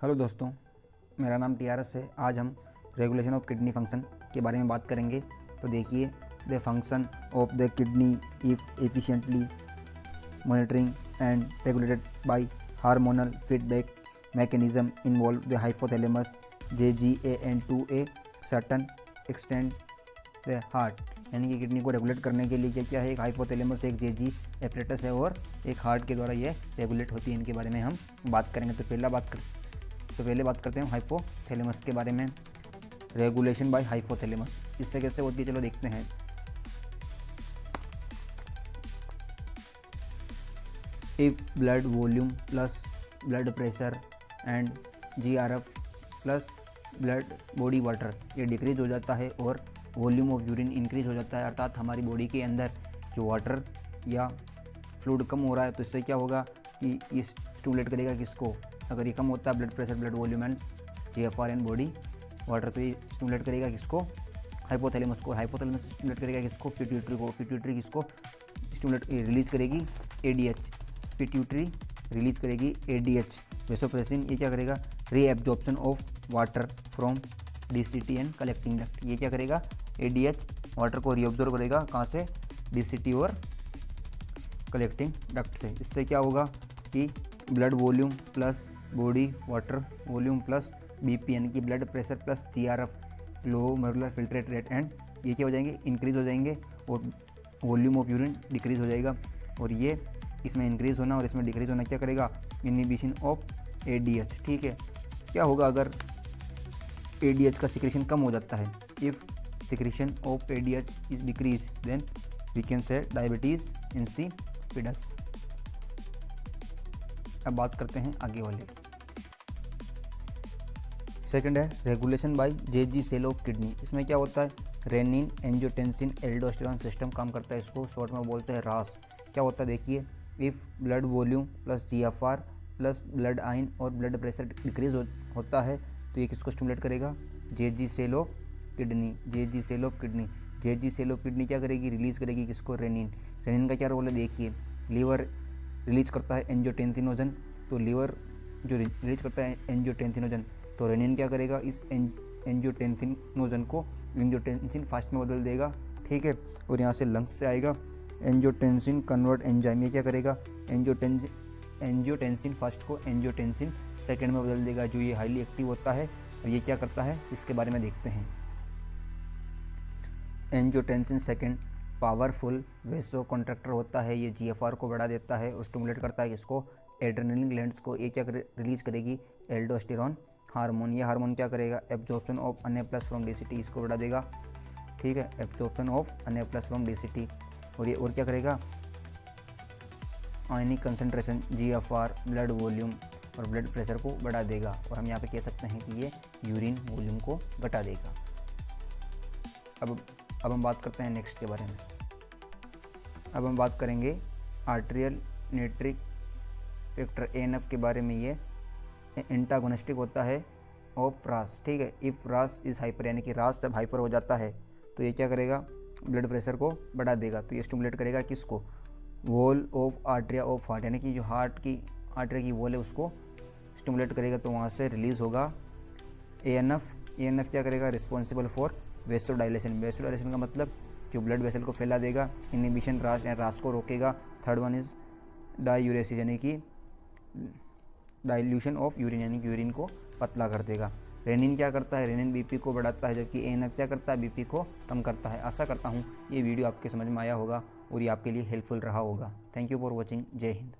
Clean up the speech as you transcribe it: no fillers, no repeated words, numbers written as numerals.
Hello दोस्तों, मेरा नाम TRS है। आज हम रेगुलेशन ऑफ किडनी फंक्शन के बारे में बात करेंगे। तो देखिए, the function of the kidney if efficiently monitoring and regulated by hormonal feedback mechanism involve the hypothalamus JGAN to a certain extend the heart. यानी कि किडनी को रेगुलेट करने के लिए क्या क्या है, एक हाइपोथैलेमस, एक JG एपरेटस है और एक हार्ट के द्वारा ये रेगुलेट होती है। इनके बारे में हम बात करेंगे। तो पहले बात करते हैं हाइपोथैलेमस के बारे में। रेगुलेशन बाय हाइपोथैलेमस इससे कैसे होती है, चलो देखते हैं। If blood volume plus blood pressure and GRF plus blood body water ये डिक्रीज हो जाता है और वॉल्यूम ऑफ यूरिन इंक्रीज हो जाता है, अर्थात हमारी बॉडी के अंदर जो वाटर या फ्लूइड कम हो रहा है, तो इससे क्या होगा कि इस स्टिमुलेट करेगा किसको। अगर ये कम होता है blood pressure, blood volume and GFR and body water, तो ये स्टिमुलेट करेगा किसको, हाइपोथैलेमस को। हाइपोथैलेमस स्टिमुलेट करेगा किसको, पिट्यूटरी को। पिट्यूटरी किसको स्टिमुलेट रिलीज करेगी, ADH। पिट्यूटरी रिलीज करेगी ADH। वेसोप्रेसिन ये क्या करेगा, reabsorption of water from DCT and collecting duct. ये क्या करेगा, ADH वाटर को रीअब्जॉर्ब करेगा, कहाँ से, DCT और कलेक्टिंग डक्ट से। इससे क्या होगा कि blood volume plus body water volume plus BP यानी कि blood pressure plus GRF glomerular filtrate rate and ये क्या हो जाएंगे, इंक्रीज हो जाएंगे और वॉल्यूम ऑफ यूरिन डिक्रीज हो जाएगा। और ये इसमें इंक्रीज होना और इसमें डिक्रीज होना क्या करेगा, इनहिबिशन ऑफ ADH। ठीक है, क्या होगा अगर ADH का सिक्रेशन कम हो जाता है, if secretion of ADH is decrease then we can say diabetes insipidus. अब बात करते हैं आगे वाले। सेकंड है regulation by JG cell of kidney. इसमें क्या होता है, रेनिन एंजियोटेंसिन एल्डोस्टेरॉन सिस्टम काम करता है, इसको शॉर्ट में बोलते हैं RAS। क्या होता है देखिए, if blood volume plus GFR plus blood ion और ब्लड प्रेशर डिक्रीज होता है, तो ये किसको स्टिमुलेट करेगा, JG cell of kidney. JG cell of kidney, JG cell of kidney क्या करेगी, रिलीज करेगी किसको, रेनिन। रेनिन का क्या रोल है देखिए, लीवर रिलीज करता है एंजियोटेंसिनोजन, तो लीवर जो रिलीज करता है एंजियोटेंसिनोजन, तो रेनिन क्या करेगा, इस एंजियोटेंसिनोजन को एंजियोटेंसिन फास्ट में बदल देगा। ठीक है, और यहाँ से लंग्स से आएगा एंजियोटेंसिन कन्वर्ट एंजाइम, ये क्या करेगा, एंजियोटेंसिन फर्स्ट को एंजियोटेंसिन सेकेंड में बदल देगा, जो ये हाईली एक्टिव होता है। और ये क्या करता है, इसके बारे में देखते हैं। एंजियोटेंसिन सेकेंड पावरफुल वेसो कॉन्ट्रैक्टर होता है, ये GFR को बढ़ा देता है और स्टिमुलेट करता है इसको, एड्रेनलिन ग्लैंड्स को। ये क्या रिलीज करेगी, एल्डोस्टेरॉन हार्मोन। ये हार्मोन क्या करेगा, absorption of Na+ from DCT, इसको बढ़ा देगा। ठीक है, absorption of Na+ from DCT। और ये और क्या करेगा, आयनिक कंसंट्रेशन, GFR, ब्लड वॉल्यूम और ब्लड प्रेशर को बढ़ा देगा। और हम यहाँ पे कह सकते हैं कि ये यूरिन वॉल्यूम को घटा देगा। अब हम बात करते हैं नेक्स्ट के बारे में। अब हम बात करेंगे आर्टेरियल नाइट्रिक फैक्टर ANF के बारे में। ये एंटागोनिस्टिक होता है ऑफ RAS। ठीक है, इफ़ RAS इज़ हाइपर, यानी कि RAS जब हाइपर हो जाता है तो ये क्या करेगा, ब्लड प्रेशर को बढ़ा देगा। तो ये स्टिमुलेट करेगा किसको, वॉल ऑफ आर्टरिया ऑफ हार्ट, यानी कि जो हार्ट की आर्टरिया की वॉल है उसको स्टिमुलेट करेगा, तो वहाँ से रिलीज़ होगा ANF। ANF क्या करेगा, रिस्पॉन्सिबल फॉर वेसोडाइलेशन। वेसोडाइलेशन का मतलब जो ब्लड वेसल को फैला देगा, इनहिबिशन RAS को रोकेगा। थर्ड वन इज डायूरेसिस, यानी कि डाइल्यूशन ऑफ यूरिन, यानी कि यूरिन को पतला कर देगा। रेनिन क्या करता है, रेनिन BP को बढ़ाता है, जबकि ANF क्या करता है, BP को कम करता है। आशा करता हूँ ये वीडियो आपके समझ में आया होगा और ये आपके लिए हेल्पफुल रहा होगा। Thank you for watching. जय हिंद।